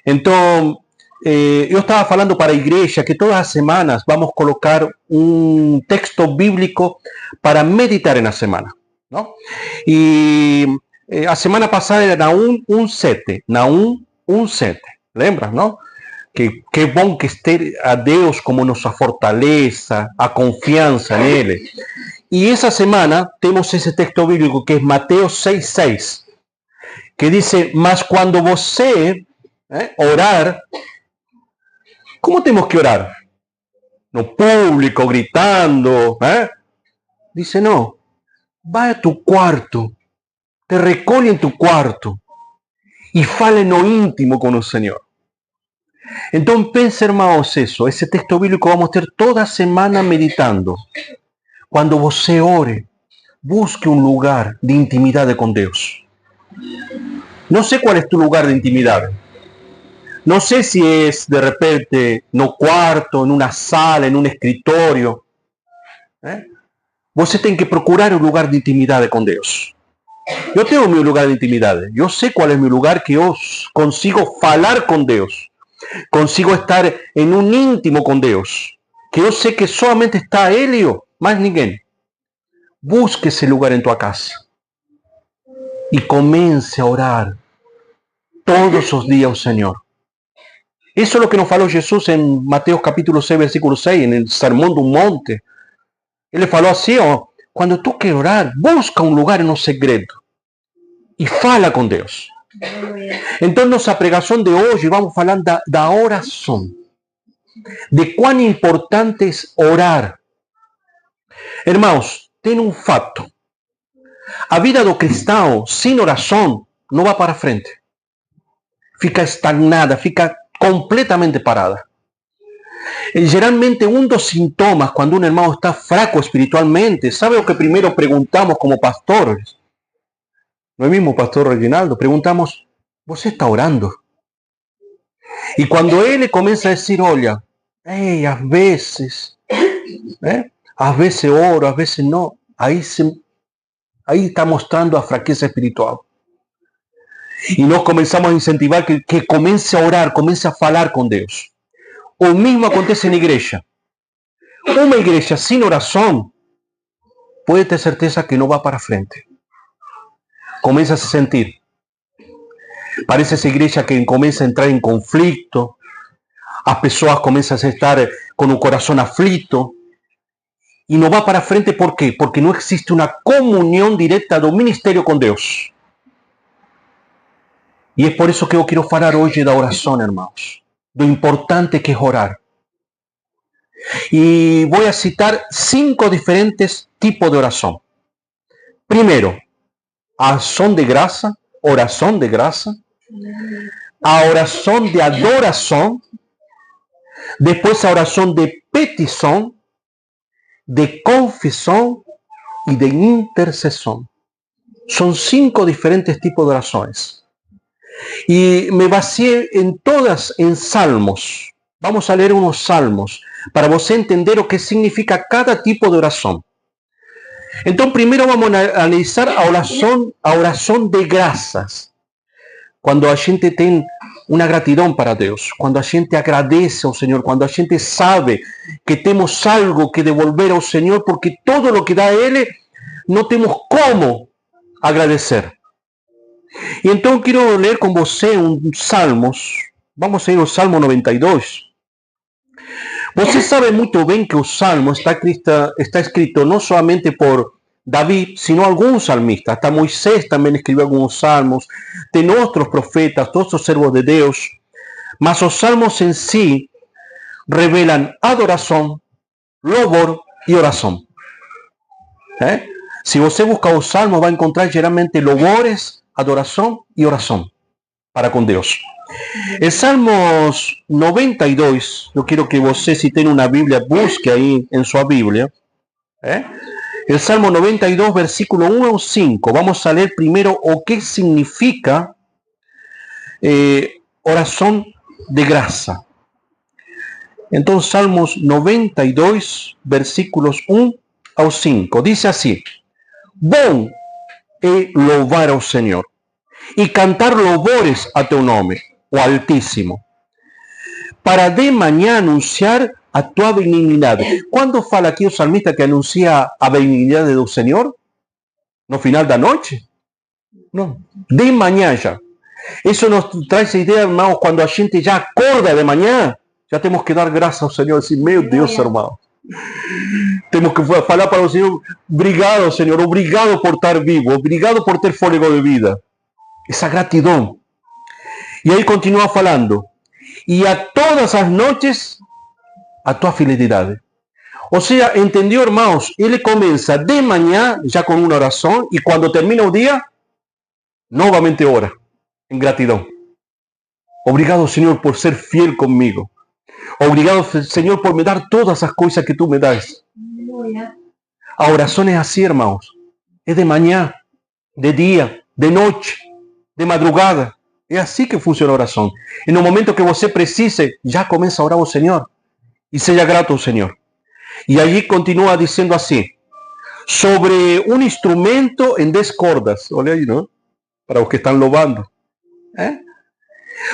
Então, eu estava falando para a igreja que todas as semanas vamos colocar um texto bíblico para meditar na semana, não? E a semana passada era Naum 1:7, Naum 1:7, lembra, não? Que é bom que ter a Deus como nossa fortaleza, a confiança nele. E essa semana temos esse texto bíblico que é Mateus 6:6, que diz: mas quando você orar, como temos que orar? No público, gritando, Dice, não, vai a tu quarto, te recolhe em tu quarto e fale no íntimo com o Senhor. Então pense, irmãos, isso, esse texto bíblico vamos ter toda semana meditando. Quando você ore, busque um lugar de intimidade com Deus. Não sei qual é tu lugar de intimidade. Não sei se é, de repente, no quarto, em uma sala, em um escritório. Você tem que procurar um lugar de intimidade com Deus. Eu tenho o meu lugar de intimidade. Eu sei qual é o meu lugar que eu consigo falar com Deus. Consigo estar em um íntimo com Deus. Que eu sei que somente está Ele e eu, mais ninguém. Busque esse lugar em tua casa. E comece a orar todos os dias ao Senhor. Isso é o que nos falou Jesus em Mateus capítulo 6, versículo 6, no Sermão do Monte. Ele falou assim, quando tu quer orar, busca um lugar no segredo e fala com Deus. Então, nossa pregação de hoje, vamos falar da oração. De quão importante é orar. Irmãos, tem um fato. A vida do cristão, sem oração, não vai para frente. Fica estagnada, fica completamente parada. E, geralmente, um dos sintomas quando um irmão está fraco espiritualmente, sabe o que primeiro perguntamos como pastores? Não é mesmo, pastor Reginaldo? Perguntamos, você está orando? E quando ele começa a dizer, olha, às vezes oro, às vezes não, aí está mostrando a fraqueza espiritual. E nós começamos a incentivar que comece a orar, comece a falar com Deus. O mesmo acontece na igreja. Uma igreja sem oração, pode ter certeza que não vai para frente. Começa a se sentir. Parece essa igreja que começa a entrar em conflito. As pessoas começam a estar com o coração aflito. E não vai para frente, por quê? Porque não existe uma comunhão direta do ministério com Deus. E é por isso que eu quero falar hoje da oração, irmãos. Do importante que é orar. E vou citar 5 diferentes tipos de oração. Primeiro, a ação de graça, oração de graça. A oração de adoração. Depois a oração de petição, de confissão e de intercessão. São 5 diferentes tipos de orações. E me baseei em todas em salmos. Vamos a ler uns salmos para você entender o que significa cada tipo de oração. Então, primeiro vamos analisar a oração de graças. Quando a gente tem uma gratidão para Deus, quando a gente agradece ao Senhor, quando a gente sabe que temos algo que devolver ao Senhor, porque todo o que dá a Ele, não temos como agradecer. E então quero ler com você uns salmos. Vamos a ir ao Salmo 92. Você sabe muito bem que o Salmo está escrito não somente por David, sino alguns salmistas. Hasta Moisés também escreveu alguns salmos. Tem outros profetas, todos os servos de Deus. Mas os salmos em si revelam adoração, louvor e oração. Se você buscar os salmos, vai encontrar geralmente louvores, adoração e oração para com Deus. En Salmos 92, eu quero que você, se tem uma Bíblia, busque aí em sua Bíblia. El Salmo 92, versículo 1 ao 5. Vamos a ler primeiro o que significa oração de graça. Então, Salmos 92, versículos 1 ao 5. Diz assim: bom é louvar ao Senhor e cantar louvores a teu nome, o Altísimo, para de manhã anunciar a tua benignidade. Quando fala aqui o salmista que anuncia a benignidade do Senhor? No final da noite? Não. De manhã já. Isso nos traz a ideia, irmãos, quando a gente já acorda de manhã, já temos que dar graças ao Senhor, assim, meu Deus, irmão. Temos que falar para o Senhor, obrigado, Senhor, obrigado por estar vivo, obrigado por ter fôlego de vida. Essa gratidão. E aí continua falando, e a todas as noites, a tua fidelidade. Ou seja, entendeu, irmãos? Ele começa de manhã, já com uma oração, e quando termina o dia, novamente ora, em gratidão. Obrigado, Senhor, por ser fiel comigo. Obrigado, Senhor, por me dar todas as coisas que tu me das. A oração é assim, irmãos. É de manhã, de dia, de noite, de madrugada. É assim que funciona a oração. E no momento que você precise, já começa a orar ao Senhor. E seja grato ao Senhor. E allí continua dizendo assim, sobre um instrumento em 10 cordas. Olha aí, não? Para os que estão louvando.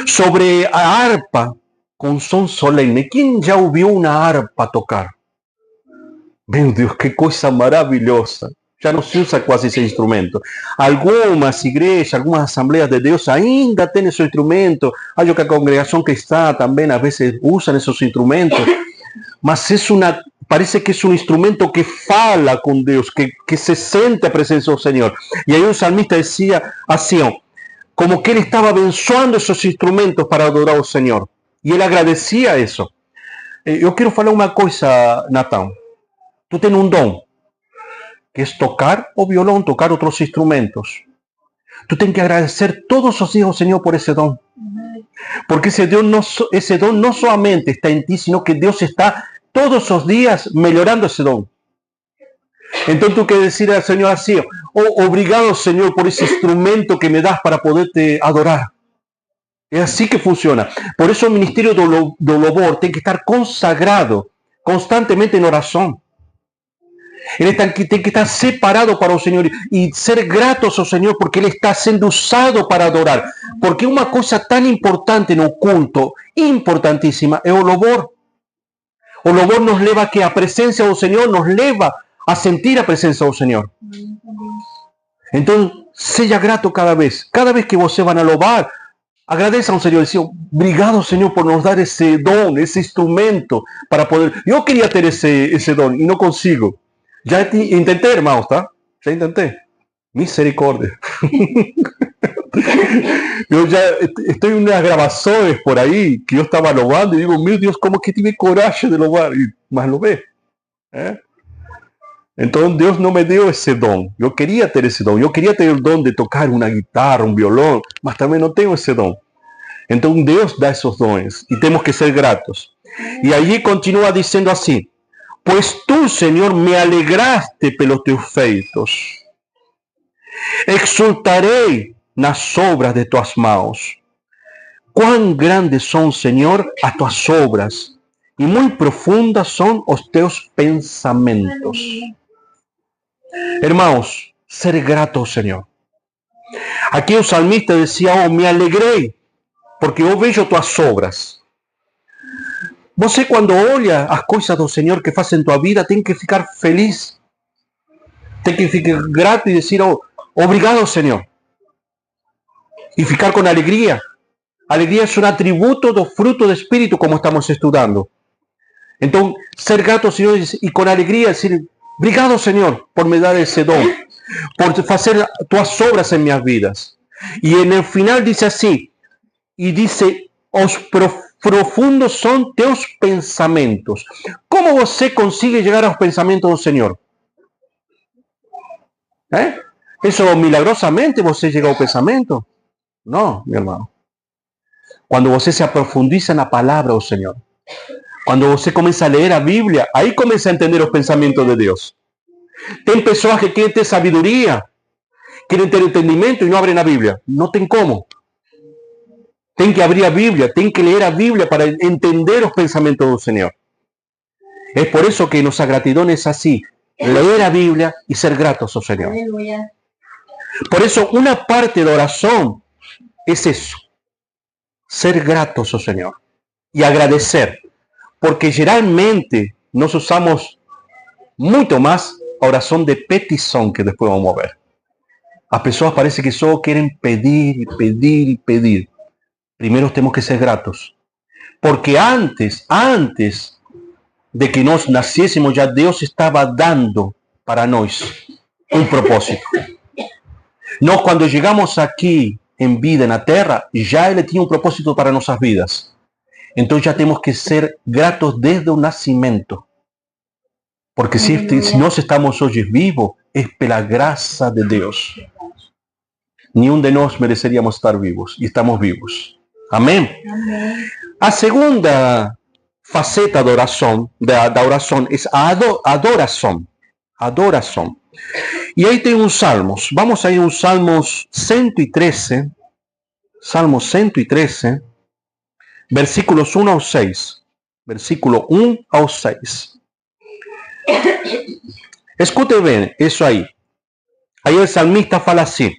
Sobre a harpa com som solene. Quem já ouviu uma harpa tocar? Meu Deus, que coisa maravilhosa. Já não se usa quase esse instrumento. Algumas igrejas, algumas assembleias de Deus ainda têm esse instrumento. Acho que a congregação que está também, às vezes, usa esses instrumentos. Mas parece que é um instrumento que fala com Deus, que se sente a presença do Senhor. E aí o salmista dizia assim, ó, como que ele estava abençoando esses instrumentos para adorar ao Senhor. E ele agradecia isso. Eu quero falar uma coisa, Natão. Tu tens um dom, que é tocar o violão, tocar outros instrumentos. Tu tens que agradecer todos os dias ao Senhor por esse dom. Porque esse dom não somente está em ti, sino que Deus está todos os dias melhorando esse dom. Então tu queres dizer ao Senhor assim, oh, obrigado, Senhor, por esse instrumento que me das para poder te adorar. É assim que funciona. Por isso o ministério do louvor tem que estar consagrado constantemente em oração. Ele tem que estar separado para o Senhor e ser gratos ao Senhor porque Ele está sendo usado para adorar. Porque uma coisa tão importante no culto, importantíssima, é o louvor. O louvor nos leva a que a presença do Senhor nos leva a sentir a presença do Senhor. Então, seja grato cada vez. Cada vez que você vai a louvar, agradeça ao Senhor. Diz, obrigado, Senhor, por nos dar esse dom, esse instrumento para poder... Eu queria ter esse dom e não consigo. Já tentei, irmãos, tá? Já tentei. Misericórdia. Eu já estou em umas gravações por aí que eu estava louvando e digo, meu Deus, como que tive coragem de louvar. Mas louvei. Então Deus não me deu esse dom. Eu queria ter esse dom. Eu queria ter o dom de tocar uma guitarra, um violão, mas também não tenho esse dom. Então Deus dá esses dons e temos que ser gratos. E aí continua dizendo assim, pois tu, Senhor, me alegraste pelos teus feitos. Exultarei nas obras de tuas mãos. Quão grandes são, Senhor, as tuas obras, e muito profundas são os teus pensamentos. Irmãos, ser grato ao Senhor. Aqui o salmista dizia, oh, me alegrei, porque eu vejo tuas obras. Você, quando olha as coisas do Senhor que faz em tua vida, tem que ficar feliz. Tem que ficar grato e dizer, oh, obrigado, Senhor. E ficar com alegria. Alegria é um atributo do fruto do Espírito, como estamos estudando. Então, ser grato ao Senhor e com alegria dizer, obrigado, Senhor, por me dar esse dom, por fazer tuas obras em minhas vidas. E no final diz assim, e diz, os profundos são teus pensamentos. Como você consegue chegar aos pensamentos do Senhor? Isso milagrosamente você chega ao pensamento? Não, meu irmão. Quando você se aprofundiza na palavra do Senhor, quando você começa a ler a Bíblia, aí começa a entender os pensamentos de Deus. Tem pessoas que querem ter sabedoria, querem ter entendimento e não abrem a Bíblia. Não tem como. Tem que abrir a Bíblia, tem que ler a Bíblia para entender os pensamentos do Senhor. É por isso que nossa gratidão é assim, ler a Bíblia e ser gratos ao Senhor. Por isso, uma parte da oração é isso. ser gratos ao Senhor e agradecer, porque geralmente nós usamos muito mais a oração de petição, que depois vamos ver. As pessoas parece que só querem pedir e pedir e pedir. Primeiro temos que ser gratos, porque antes de que nós nascêssemos, já Deus estava dando para nós um propósito. Nós, quando chegamos aqui em vida na Terra, já Ele tinha um propósito para nossas vidas. Então já temos que ser gratos desde o nascimento. Porque se nós estamos hoje vivos, é pela graça de Deus. Nenhum de nós mereceríamos estar vivos, e estamos vivos. Amém? Amém. A segunda faceta da oração é a adoração. Adoração. E aí tem uns salmos. Vamos a ir uns Salmos 113. Salmo 113, versículos 1 ao 6. Versículo 1 ao 6. Escute bem isso aí. Aí o salmista fala assim: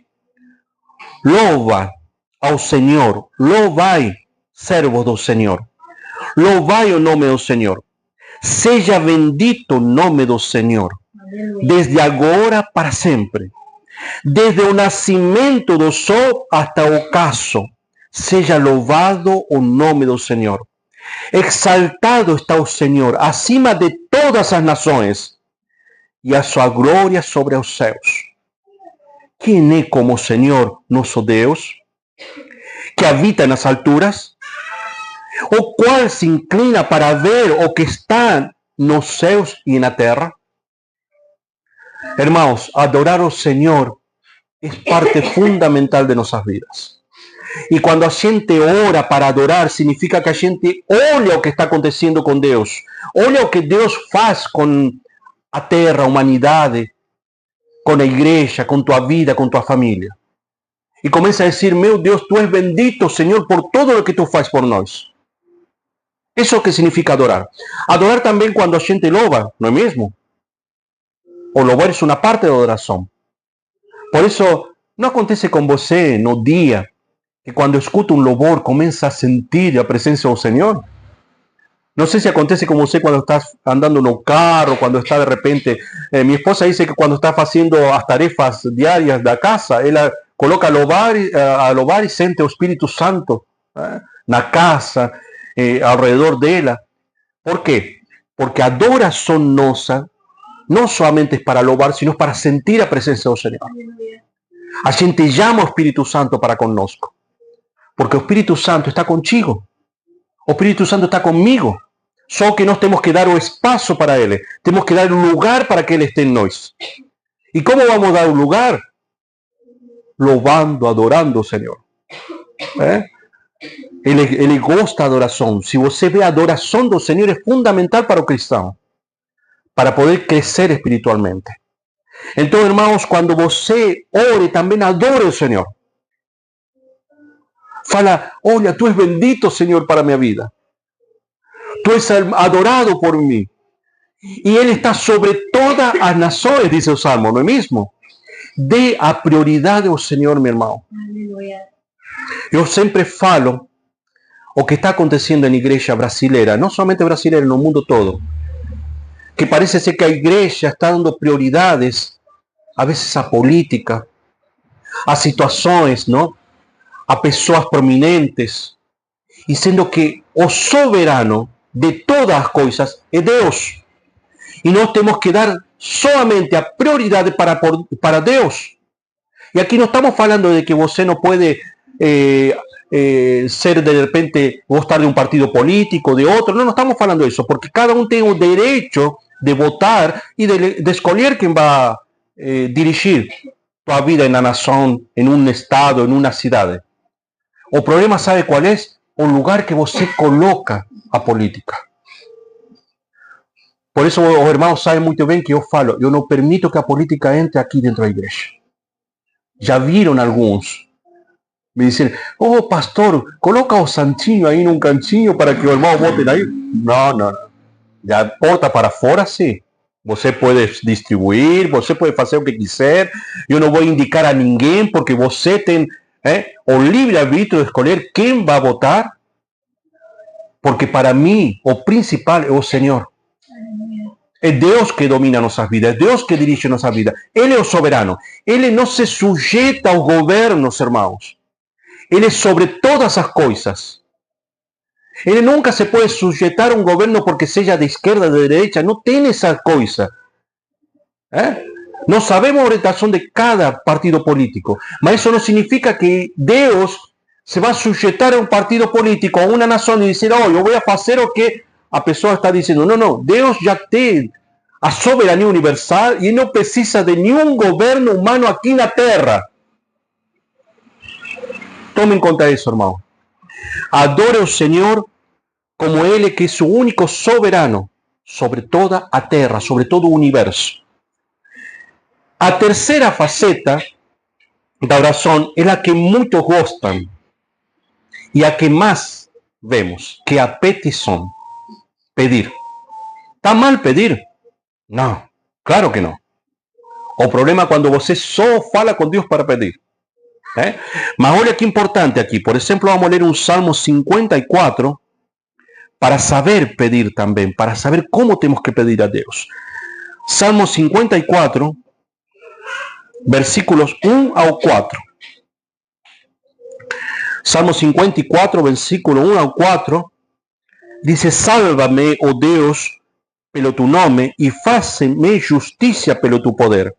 louva ao Senhor, louvai, servos do Senhor. Louvai o nome do Senhor. Seja bendito o nome do Senhor, desde agora para sempre. Desde o nascimento do sol até o ocaso, seja louvado o nome do Senhor. Exaltado está o Senhor acima de todas as nações, e a sua glória sobre os céus. Quem é como o Senhor, nosso Deus, que habita nas alturas, o qual se inclina para ver o que está nos céus e na terra? Irmãos, adorar ao Senhor é parte fundamental de nossas vidas. E quando a gente ora para adorar, significa que a gente olha o que está acontecendo com Deus. Olha o que Deus faz com a terra, a humanidade, com a igreja, com tua vida, com tua família. E começa a dizer: meu Deus, tu és bendito, Senhor, por todo o que tu faz por nós. Isso é o que significa adorar. Adorar também quando a gente louva, não é mesmo? O louvar é uma parte da adoração. Por isso, não acontece com você no dia que quando escuta um louvor começa a sentir a presença do Senhor? Não sei se acontece com você quando está andando no carro, quando está de repente... minha esposa diz que quando está fazendo as tarefas diárias da casa, ela coloca a louvar e sente o Espírito Santo na casa, ao redor dela. Por quê? Porque a adoração nossa não somente é para louvar, sino para sentir a presença do Senhor. A gente chama o Espírito Santo para conosco, porque o Espírito Santo está contigo. O Espírito Santo está comigo. Só que nós temos que dar o espaço para Ele. Temos que dar um lugar para que Ele esteja em nós. E como vamos dar um lugar? Louvando, adorando o Senhor. Ele gosta da adoração. Se você vê a adoração do Senhor, é fundamental para o cristão, para poder crescer espiritualmente. Então, irmãos, quando você ore, também adore o Senhor. Fala: olha, tu és bendito, Senhor, para a minha vida. Tu és adorado por mim. E Ele está sobre todas as nações, diz o Salmo, não é mesmo? Dê a prioridade ao Senhor, meu irmão. Aleluia. Eu sempre falo o que está acontecendo na igreja brasileira, não somente brasileira, no mundo todo. Que parece ser que a igreja está dando prioridades, a vezes à política, a situações, não? A pessoas prominentes, e sendo que o soberano de todas as coisas é Deus. E nós temos que dar somente a prioridade para Deus. E aqui não estamos falando de que você não pode ser, de repente, gostar de um partido político, de outro. Não estamos falando disso, porque cada um tem o direito de votar e de escolher quem vai dirigir tua vida na nação, em um estado, em uma cidade. O problema, sabe qual é? O lugar que você coloca a política. Por isso, os irmãos sabem muito bem que eu falo: eu não permito que a política entre aqui dentro da igreja. Já viram alguns me dizem: oh, pastor, coloca o santinho aí num cantinho para que os irmãos votem aí. Não. Da porta para fora, sim. Você pode distribuir, você pode fazer o que quiser. Eu não vou indicar a ninguém, porque você tem o libre arbitrio de escolher quién va a votar, porque para mí o principal es el Señor. Es Dios que domina nuestras vidas, es Dios que dirige nuestras vidas. Él es el soberano. Él no se sujeta a los gobiernos, hermanos. Él es sobre todas las cosas. Él nunca se puede sujetar a un gobierno porque sea de izquierda o de derecha. No tiene esa cosa. No sabemos la orientación de cada partido político. Pero eso no significa que Dios se va a sujetar a un partido político, a una nación y decir, oh, yo voy a hacer lo que a pessoa está diciendo. No, no. Dios ya tiene a soberanía universal y no precisa de ningún gobierno humano aquí en la tierra. Tome en cuenta eso, hermano. Adore al Señor como Él, que es su único soberano sobre toda la tierra, sobre todo el universo. A tercera faceta da oración es la que muchos gustan y a que más vemos, que a petición, pedir. ¿Está mal pedir? No, claro que no. O problema cuando você só fala con Dios para pedir. Mas olha que importante aquí. Por ejemplo, vamos a leer un Salmo 54 para saber pedir también, para saber cómo tenemos que pedir a Dios. Salmo 54, versículos 1 al 4. Salmo 54, versículo 1 al 4, dice, sálvame, oh Deus, pelo tu nome, e faze-me justiça pelo tu poder.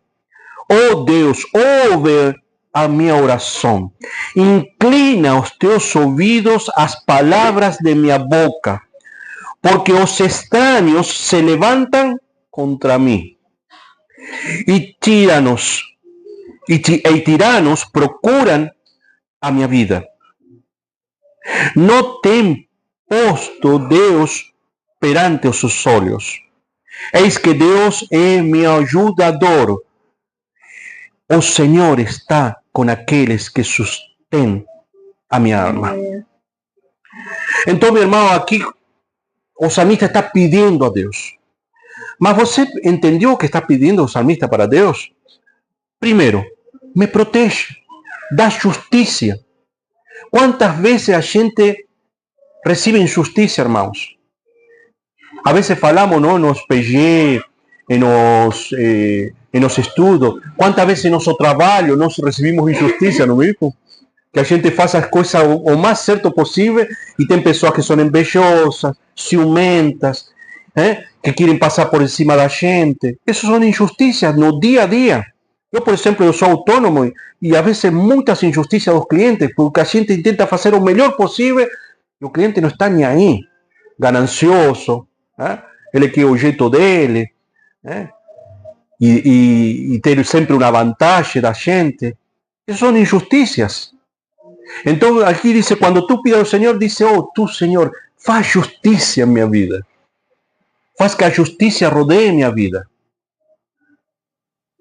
Oh Deus, ouve a minha oração. Inclina os teus ouvidos às palavras de minha boca, porque os estranhos se levantam contra mim. E tiranos procuram a minha vida. Não tem posto Deus perante os seus olhos. Eis que Deus é meu ajudador. O Senhor está com aqueles que sustêm a minha alma. Então, meu irmão, aqui o salmista está pedindo a Deus. Mas você entendeu o que está pedindo o salmista para Deus? Primeiro, me protege, dá justiça. Quantas vezes a gente recebe injustiça, irmãos? A veces falamos, ¿no?, nos PG, en los estudos. ¿Cuántas veces en nuestro trabajo nos recibimos injusticia, no mismo? Que a gente faça as coisas o mais certo possível e tem pessoas que são envejosas, ciumentas, que querem passar por cima da gente. Essas são injustiças no dia a dia. Eu, por exemplo, eu sou autônomo e às vezes muitas injustiças dos clientes, porque a gente tenta fazer o melhor possível e o cliente não está nem aí, ganancioso. Ele quer o jeito dele, e ter sempre uma vantagem da gente. Essas são injustiças. Então aqui diz, quando tu pides ao Senhor, diz, oh, tu, Senhor, faz justiça em minha vida, faz que a justiça rodeie minha vida.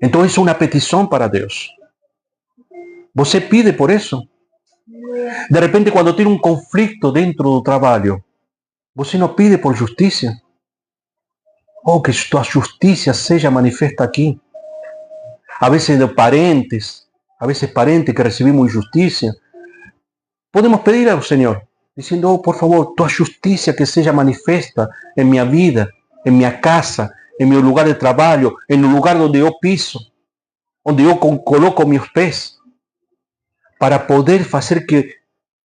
Então isso é uma petição para Deus. Você pide por isso. De repente, quando tem um conflito dentro do trabalho, você não pide por justiça? Oh, que tua justiça seja manifesta aqui. A vezes de parentes que recebemos injustiça, podemos pedir ao Senhor, dizendo, oh, por favor, tua justiça que seja manifesta em minha vida, em minha casa, em meu lugar de trabalho, em um lugar onde eu piso, onde eu coloco meus pés, para poder fazer que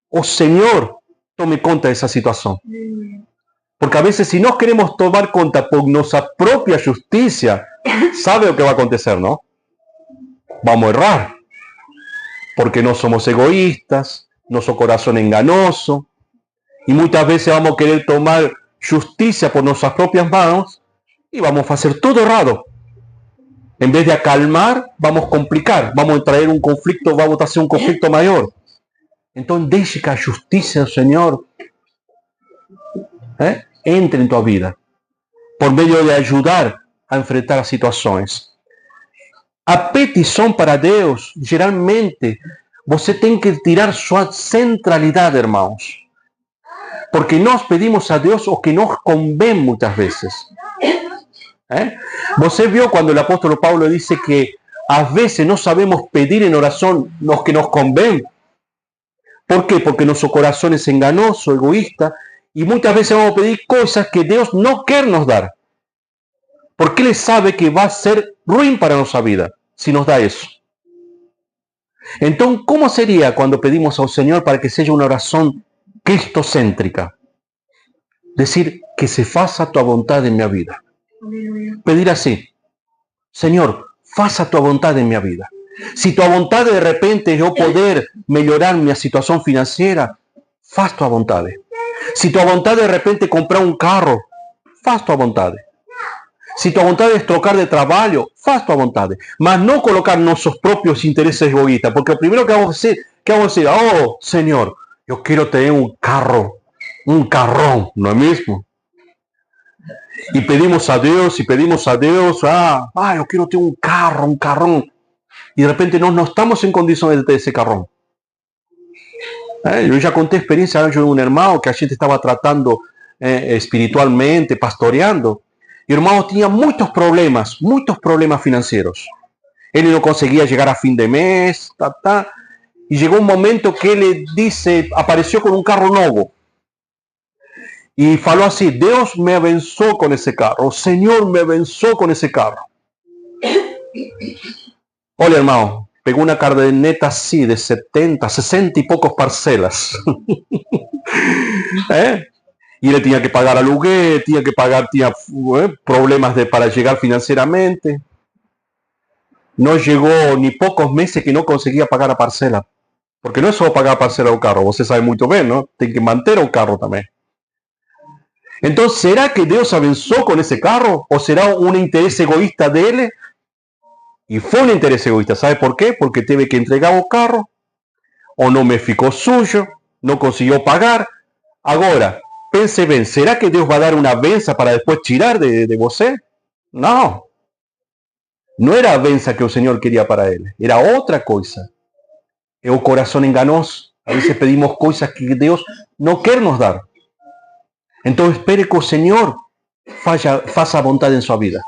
o Senhor tome conta dessa situação. Porque a veces, si no queremos tomar cuenta por nuestra propia justicia, ¿sabe lo que va a acontecer, no? Vamos a errar. Porque no somos egoístas, nuestro corazón es enganoso, y muchas veces vamos a querer tomar justicia por nuestras propias manos y vamos a hacer todo errado. En vez de acalmar, vamos a complicar, vamos a traer un conflicto, vamos a hacer un conflicto mayor. Entonces, deje que la justicia del Señor entre en tu vida, por medio de ayudar a enfrentar las situaciones. A petición para Dios, geralmente, você tem que tirar su centralidad, hermanos. Porque nos pedimos a Dios o que nos conviene muchas veces. Você vio cuando el apóstol Pablo dice que a veces no sabemos pedir en oración lo que nos conviene. ¿Por qué? Porque nuestro corazón es engañoso, egoísta, y muchas veces vamos a pedir cosas que Dios no quiere nos dar. Porque Él sabe que va a ser ruin para nuestra vida si nos da eso. Entonces, ¿cómo sería cuando pedimos al Señor para que sea una oración cristocéntrica? Decir, que se faça tu voluntad en mi vida. Pedir así, Señor, faça tu voluntad en mi vida. Si tu voluntad de repente yo poder mejorar mi situación financiera, faz tu voluntad. Si tu voluntad de repente comprar un carro, faz tu voluntad. Si tu voluntad es trocar de trabajo, faz tu voluntad. Mas no colocar nuestros propios intereses egoístas, porque lo primero que vamos a decir, oh Señor, yo quiero tener un carro, un carrón, ¿no es mismo? Y pedimos a Dios, yo quiero tener un carro, un carrón. Y de repente no estamos en condiciones de tener ese carrón. Yo ya conté experiencia de un hermano que a gente estaba tratando espiritualmente, pastoreando. Y el hermano tenía muchos problemas financieros. Él no conseguía llegar a fin de mes, y llegó un momento que él apareció con un carro nuevo. Y faló así, Dios me abençoó con ese carro, Señor me abençoó con ese carro. Hola hermano, pegó una camioneta así de 70, 60 y pocos parcelas. Y le tenía que pagar aluguer, tenía problemas para llegar financieramente. No llegó ni pocos meses que no conseguía pagar a parcela. Porque no es solo pagar a parcela un carro, usted sabe muy bien, ¿no? Tiene que mantener un carro también. Entonces, ¿será que Dios avanzó con ese carro? ¿O será un interés egoísta de él? Y fue un interés egoísta. ¿Sabe por qué? Porque tuve que entregar un carro, o no me ficó suyo, no consiguió pagar. Ahora, pense bien, ¿será que Dios va a dar una benza para después tirar de você? No. No era a benza que el Señor quería para él. Era otra cosa. Es un corazón enganoso. A veces pedimos cosas que Dios no quiere nos dar. Entonces espere que el Señor faça voluntad en su vida.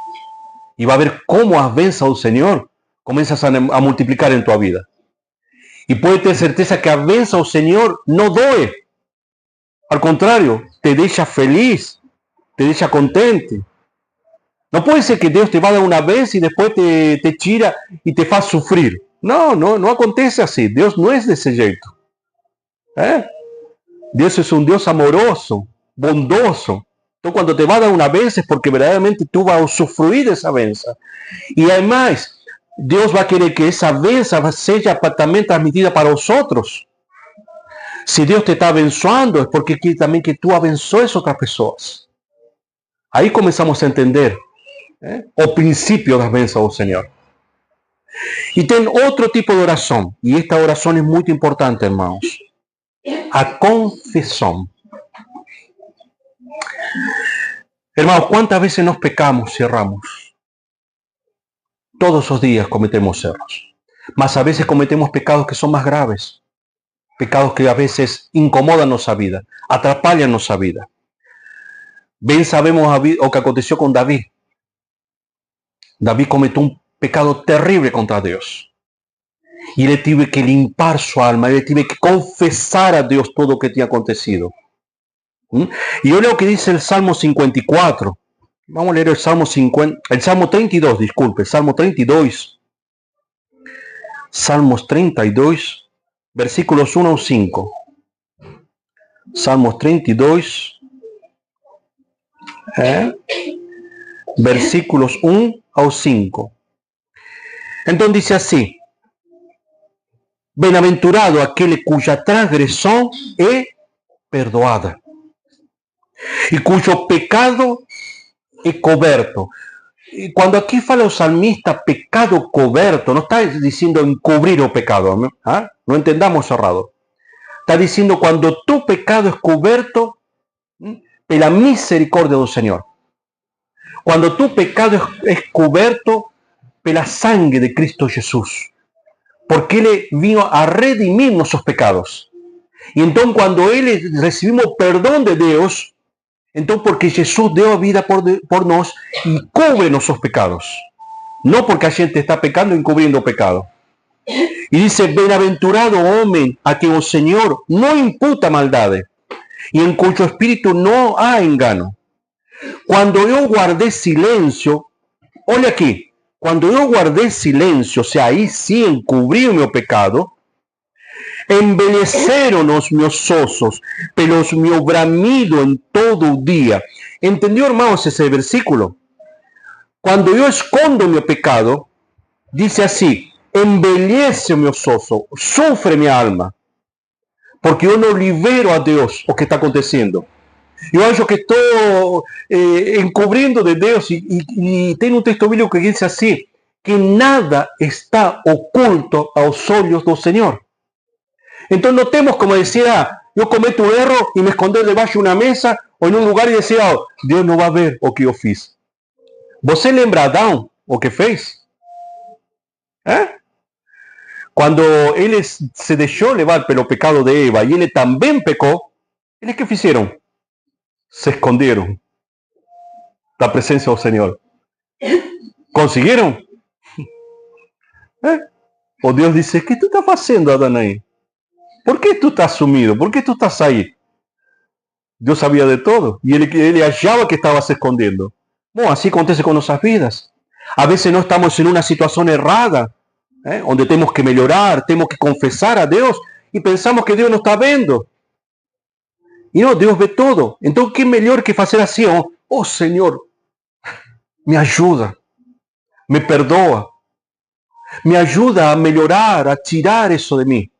Y va a ver cómo a benza del Señor comienzas a multiplicar en tu vida. Y puede tener certeza que a benza del Señor no doe. Al contrario, te deja feliz, te deja contente. No puede ser que Dios te va a dar una vez y después te tira y te hace sufrir. No acontece así. Dios no es de ese jeito. Dios es un Dios amoroso, bondoso. Entonces cuando te va a dar una vez es porque verdaderamente tú vas a sufrir de esa benza. Y además, Dios va a querer que esa benza sea también transmitida para vosotros. Si Dios te está abençoando es porque quiere también que tú abençoes a otras personas. Ahí comenzamos a entender o principio das bênçãos do Señor. Y ten otro tipo de oración, y esta oración es muy importante, hermanos. A confesión. Hermanos, ¿cuántas veces nos pecamos y erramos? Todos los días cometemos errores. Mas a veces cometemos pecados que son más graves. Pecados que a veces incomodan nuestra vida, atrapallan nuestra vida. Bien sabemos lo que aconteció con David. David cometió un pecado terrible contra Dios. Y él tuvo que limpiar su alma, él tuvo que confesar a Dios todo lo que tenía acontecido. Y yo leo que dice el Salmo 54. Vamos a leer el Salmo 32, disculpe, Salmo 32. Salmos 32, versículos 1 al 5. Salmos 32, versículos 1 al 5. Entonces dice así: Bienaventurado aquel cuya transgresión es perdoada y cuyo pecado es coberto. Y cuando aquí fala el salmista pecado coberto, no está diciendo encubrir el pecado, ¿no? No entendamos errado. Está diciendo cuando tu pecado es cubierto por la misericordia del Señor. Cuando tu pecado es cubierto por la sangre de Cristo Jesús. Porque Él vino a redimir nuestros pecados. Y entonces cuando Él recibimos perdón de Dios, entonces porque Jesús dio vida por nos y cubre nuestros pecados. No porque la gente está pecando y encubriendo pecado. Y dice, bienaventurado hombre a que el Señor no imputa maldades y en cuyo espíritu no hay engano. Cuando yo guardé silencio, olha aquí, cuando yo guardé silencio, o sea, ahí sí encubrí mi pecado, embelleceronos meus osos, pelos meu bramido en todo el día. ¿Entendió, hermanos, ese versículo? Cuando yo escondo mi pecado, dice así, embellece meus osos, sufre mi alma, porque yo no libero a Dios lo que está aconteciendo. Yo acho que estou encubrindo de Deus e tem um texto bíblico que diz assim, que nada está oculto aos olhos do Senhor. Então não temos como dizer, eu cometo um erro e me esconder debaixo de uma mesa ou em um lugar e dizer, Deus não vai ver o que eu fiz. Você lembra Adão, o que fez? Quando ele se deixou levar pelo pecado de Eva e ele também pecou, eles que fizeram? Se esconderam da presença do Senhor. Conseguiram? O Deus disse, o que tu está fazendo, Adão aí? Por que tu estás sumido? Por que tu estás aí? Deus sabia de todo e ele achava que estava se escondendo. Bom, assim acontece com nossas vidas. A vezes nós estamos em uma situação errada, onde temos que melhorar, temos que confessar a Deus e pensamos que Deus não está vendo. E não, Deus vê todo. Então, que melhor que fazer assim? Oh, Senhor, me ajuda, me perdoa, me ajuda a melhorar, a tirar isso de mim,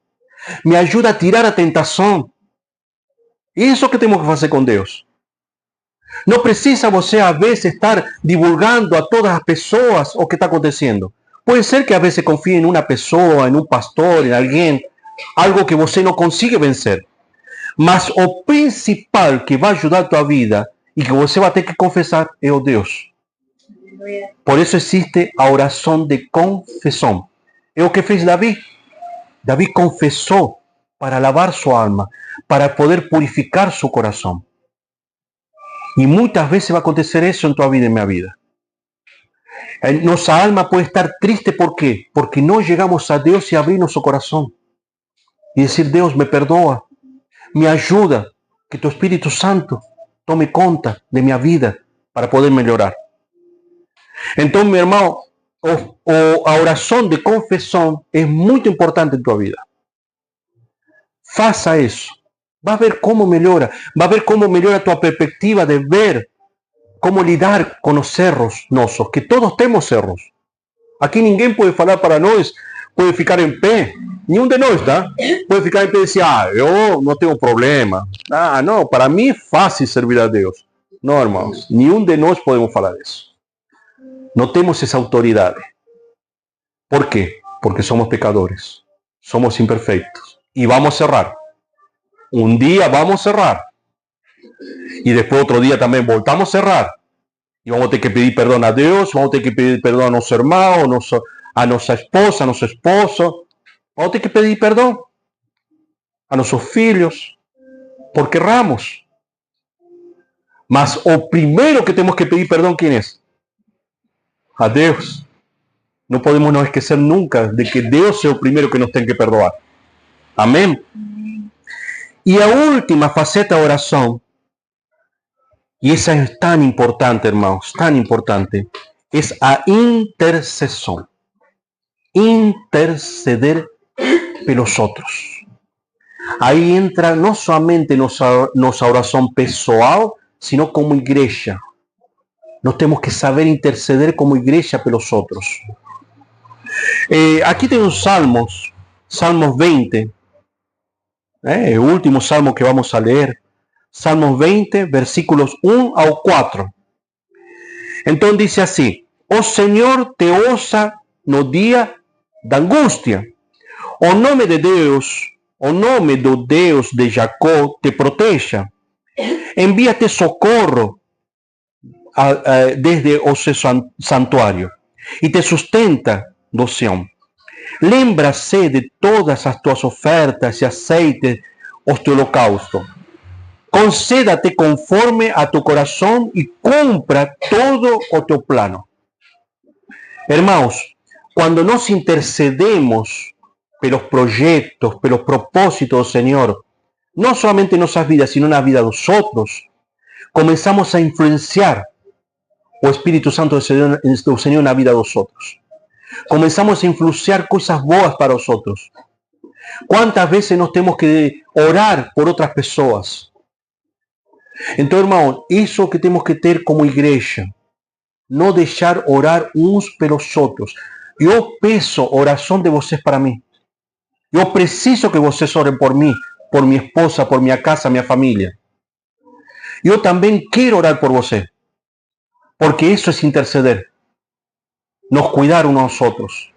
me ajuda a tirar a tentação. Isso que temos que fazer com Deus. Não precisa você, às vezes, estar divulgando a todas as pessoas o que está acontecendo. Pode ser que, às vezes, confie em uma pessoa, em um pastor, em alguém, algo que você não consiga vencer. Mas o principal que vai ajudar a tua vida e que você vai ter que confessar é o Deus. Por isso existe a oração de confissão. É o que fez Davi. Davi confessou para lavar sua alma, para poder purificar seu coração. E muitas vezes vai acontecer isso em tua vida e em minha vida. Nossa alma pode estar triste, ¿por quê? Porque não chegamos a Deus e abrir nosso coração. E dizer, Deus, me perdoa. Me ajuda, que tu Espírito Santo tome conta de minha vida para poder melhorar. Então, meu irmão, a oração de confissão é muito importante em tua vida. Faça isso. Vai ver como melhora. Vai ver como melhora a tua perspectiva de ver como lidar com os erros nossos, que todos temos erros. Aqui ninguém pode falar para nós, pode ficar em pé. Nenhum de nós, tá? Pode ficar em pé e dizer, eu não tenho problema. Não, para mim é fácil servir a Deus. Não, irmãos, nenhum de nós podemos falar isso. Não temos essa autoridade. Por quê? Porque somos pecadores. Somos imperfeitos. E vamos errar. Um dia vamos errar. E depois outro dia também voltamos a errar. E vamos ter que pedir perdão a Deus, vamos ter que pedir perdão a nosso irmão, a nossa esposa, a nosso esposo. Vamos ter que pedir perdão a nossos filhos, porque erramos. Mas o primeiro que temos que pedir perdão, quem é? A Deus. Não podemos nos esquecer nunca de que Deus é o primeiro que nos tem que perdoar. Amém? E a última faceta da oração, e essa é tão importante, irmãos, tão importante, é a intercessão. Interceder pelos outros. Aí entra não somente nossa oração pessoal, sino como igreja. Nós temos que saber interceder como igreja pelos outros. Aqui tem os salmos, Salmos 20, o último salmo que vamos a ler, Salmos 20, versículos 1 ao 4. Então diz assim, o Senhor te ouça no dia da angústia. O nome de Deus, o nome do Deus de Jacó te proteja. Envia-te socorro desde o seu santuário e te sustenta do Sião. Lembra-se de todas as tuas ofertas e aceite os teu holocausto. Concédate conforme a tu coração e cumpra todo o teu plano. Irmãos, quando nós intercedemos pelos projetos, pelos propósitos, Señor, no solamente en nuestras vidas, sino en la vida de nosotros, comenzamos a influenciar o Espíritu Santo del Señor en la vida de nosotros. Comenzamos a influenciar cosas boas para nosotros. ¿Cuántas veces nos tenemos que orar por otras personas? Entonces, hermano, eso que tenemos que tener como iglesia, no dejar orar uns pelos outros. Eu peço oração de vocês para mim. Eu preciso que vocês orem por mim, por minha esposa, por minha casa, minha família. Eu também quero orar por você, porque isso é interceder, nos cuidar uns aos outros.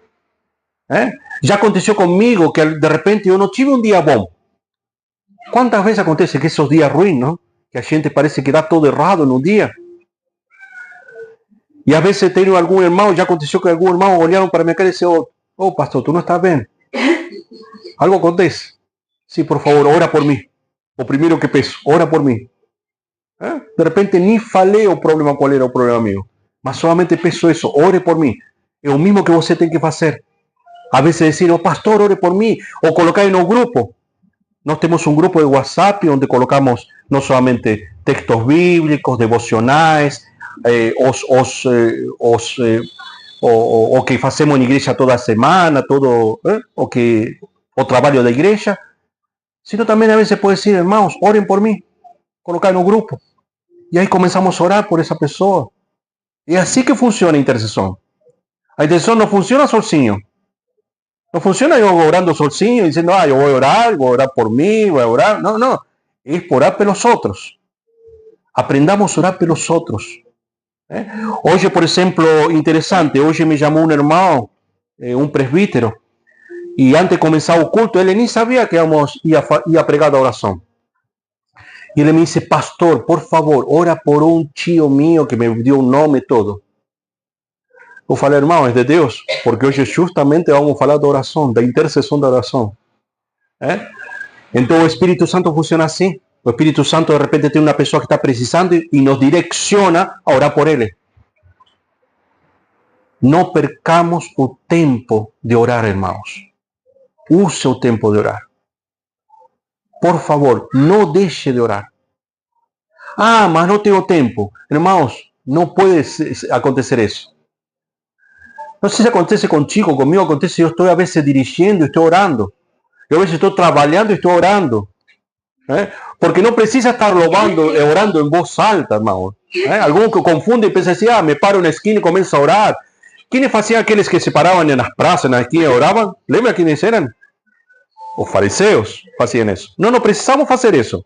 Já aconteceu comigo que de repente eu não tive um dia bom. Quantas vezes acontece que esses dias ruins, não? Que a gente parece que dá todo errado num dia. E às vezes tenho algum irmão, já aconteceu que algum irmão olharam para minha cara e disseram: "Oh, pastor, tu não estás bem. Algo acontece. Sim, por favor, ora por mim. O primeiro que peço, ora por mim." De repente nem falei o problema, qual era o problema meu. Mas solamente peço isso, ore por mim. É o mesmo que você tem que fazer. Às vezes dizer: "Oh, pastor, ore por mim." Ou colocar no grupo. Nós temos um grupo de WhatsApp onde colocamos não somente textos bíblicos, devocionais, o que fazemos na igreja toda semana, todo o trabalho da igreja, sino também a vezes pode dizer: "Irmãos, orem por mim." Colocar no grupo. E aí começamos a orar por essa pessoa. É assim que funciona a intercessão. A intercessão não funciona sozinho. Não funciona eu orando sozinho, dizendo: eu vou orar por mim, vou orar. Não, não. É por orar pelos outros. Aprendamos a orar pelos outros. Hoje, por exemplo, interessante, hoje me chamou um irmão, um presbítero, e antes de começar o culto, ele nem sabia que ia pregar a oração. E ele me disse: "Pastor, por favor, ora por um tio meu que me deu o nome todo." Eu falei: "Irmão, é de Deus, porque hoje justamente vamos falar da oração, da intercessão da oração." Então o Espírito Santo funciona assim. O Espírito Santo de repente tem uma pessoa que está precisando e nos direciona a orar por ele. Não percamos o tempo de orar, irmãos. Use o tempo de orar. Por favor, não deixe de orar. Ah, mas não tenho tempo. Irmãos, não pode acontecer isso. Não sei se acontece contigo, comigo acontece. Eu estou a vezes dirigindo, estou orando. Eu a vezes estou trabalhando e estou orando. Porque não precisa estar louvando, orando em voz alta, irmão. Alguns que confundem e pensam assim: me paro na esquina e começo a orar. Quem faziam aqueles que se paravam nas praças, na esquina e oravam? Lembra quem eram? Os fariseus faziam isso. Não precisamos fazer isso.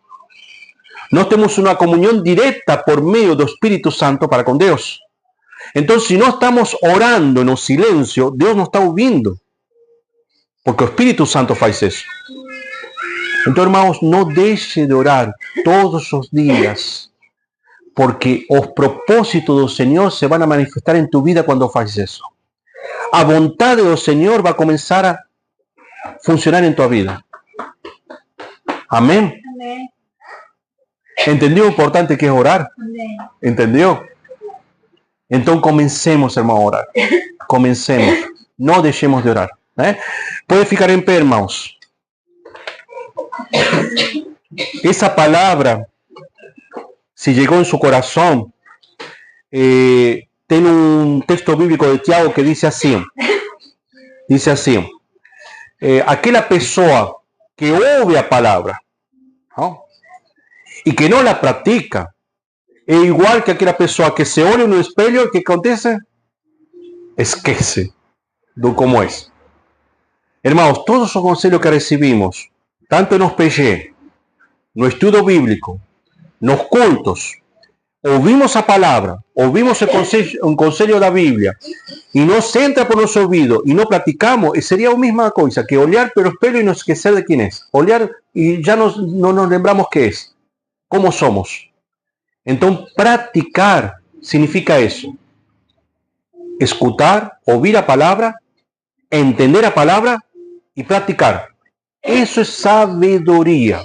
Nós temos uma comunhão direta por meio do Espírito Santo para com Deus. Então, se nós estamos orando no silêncio, Deus não está ouvindo. Porque o Espírito Santo faz isso. Então, irmãos, não deixe de orar todos os dias. Porque os propósitos do Senhor se vão manifestar em tu vida quando faz isso. A vontade do Senhor vai começar a funcionar em tua vida. Amém? Amém. ¿Entendió lo importante que es orar? Amém. ¿Entendió? Entonces comencemos, hermano, a orar. Comencemos. No dejemos de orar. Puede ficar en pie, hermanos. Esa palabra, si llegó en su corazón, tiene un texto bíblico de Tiago que dice así. Dice así. Aquella persona que oye a palabra, ¿no?, y que no la practica, es igual que aquella persona que se olha no espelho y que acontece, esquece de cómo es. Hermanos, todos los consejos que recibimos, tanto en los PG, no estudio bíblico, nos cultos, ouvimos a palabra, ouvimos un consejo de la Biblia, y nos entra por nuestro oído y no practicamos, sería la misma cosa que olhar pelo espelho y no esquecer de quién es. Olhar y ya no nos lembramos qué es. ¿Cómo somos? Entonces, practicar significa eso. Escuchar, oír a palabra, entender a palabra y practicar. Eso es sabiduría.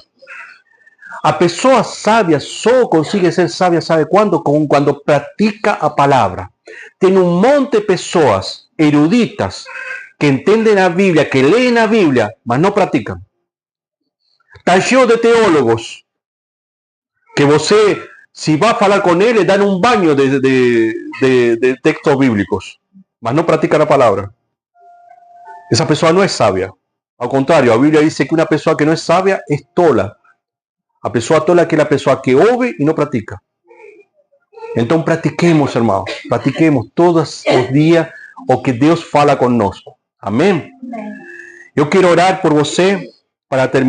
A pessoa sábia só consigue ser sábia, ¿sabe cuándo? Cuando practica a palabra. Tem um monte de pessoas eruditas que entendem a Bíblia, que leem a Bíblia, mas não praticam. Está cheio de teólogos que você, se vai falar com ele, dá um banho de textos bíblicos, mas não pratica a palavra. Essa pessoa não é sábia. Ao contrário, a Bíblia diz que uma pessoa que não é sábia é tola. A pessoa tola é aquela pessoa que ouve e não pratica. Então pratiquemos, irmãos. Pratiquemos todos os dias o que Deus fala conosco. Amém? Eu quero orar por você para terminar.